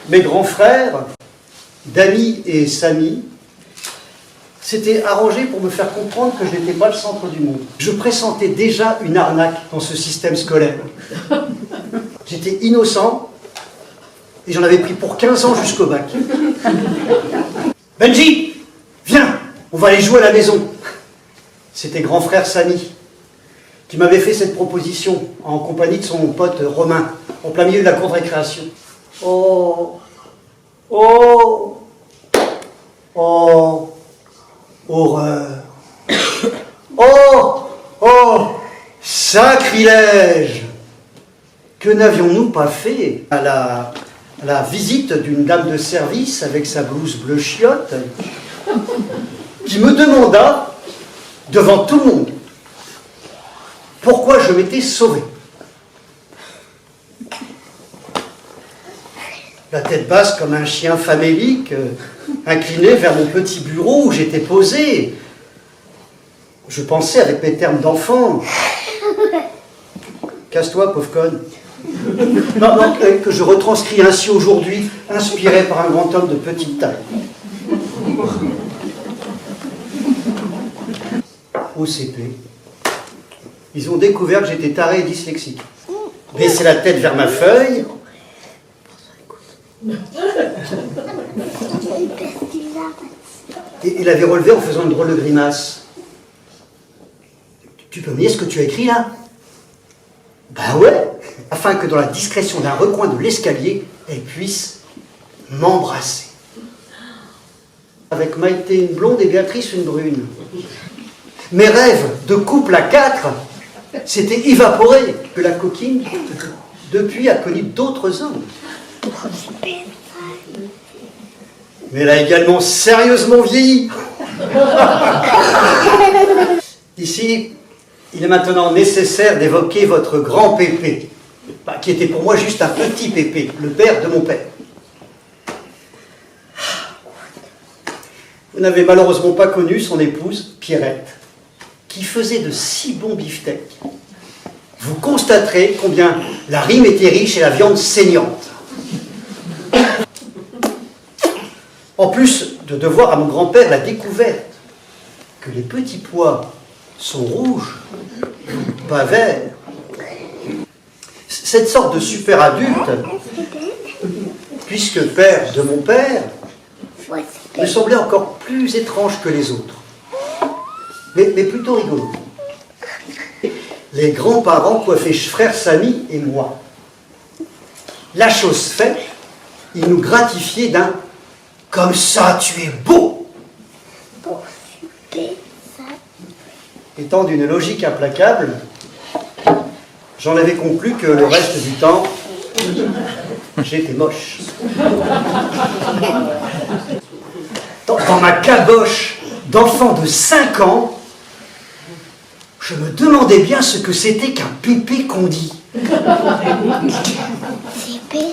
mes grands frères, Dany et Samy, s'étaient arrangés pour me faire comprendre que je n'étais pas le centre du monde. Je pressentais déjà une arnaque dans ce système scolaire. J'étais innocent et j'en avais pris pour 15 ans jusqu'au bac. Benji, viens, on va aller jouer à la maison. C'était grand frère Samy qui m'avait fait cette proposition en compagnie de son pote Romain, en plein milieu de la cour de récréation. Oh, oh, oh, horreur. Oh, oh, sacrilège. Que n'avions-nous pas fait à la visite d'une dame de service avec sa blouse bleu chiotte qui me demanda, devant tout le monde, pourquoi je m'étais sauvé. La tête basse comme un chien famélique, incliné vers mon petit bureau où j'étais posé. Je pensais avec mes termes d'enfant. Casse-toi, pauvre conne. Non, que je retranscris ainsi aujourd'hui, inspiré par un grand homme de petite taille. Au CP, ils ont découvert que j'étais taré et dyslexique. Baisser la tête vers ma feuille. Et il l'avait relevé en faisant une drôle de grimace. Tu peux me lire ce que tu as écrit là? Ben ouais, afin que dans la discrétion d'un recoin de l'escalier, elle puisse m'embrasser. Avec Maïté une blonde et Béatrice une brune. Mes rêves de couple à 4 s'étaient évaporés, que la coquine, depuis, a connu d'autres hommes. Mais elle a également sérieusement vieilli. Ici, il est maintenant nécessaire d'évoquer votre grand Pépé, qui était pour moi juste un petit Pépé, le père de mon père. Vous n'avez malheureusement pas connu son épouse, Pierrette, qui faisait de si bons beefsteaks. Vous constaterez combien la rime était riche et la viande saignante. En plus de devoir à mon grand-père la découverte que les petits pois sont rouges, pas verts. Cette sorte de super adulte, puisque père de mon père, me semblait encore plus étrange que les autres, mais plutôt rigolo. Les grands-parents coiffaient frère Samy et moi. La chose faite, ils nous gratifiaient d'un « Comme ça, tu es beau !» Étant d'une logique implacable, j'en avais conclu que le reste du temps, j'étais moche. Dans ma caboche d'enfant de 5 ans, je me demandais bien ce que c'était qu'un pépé qu'on dit. Pépé.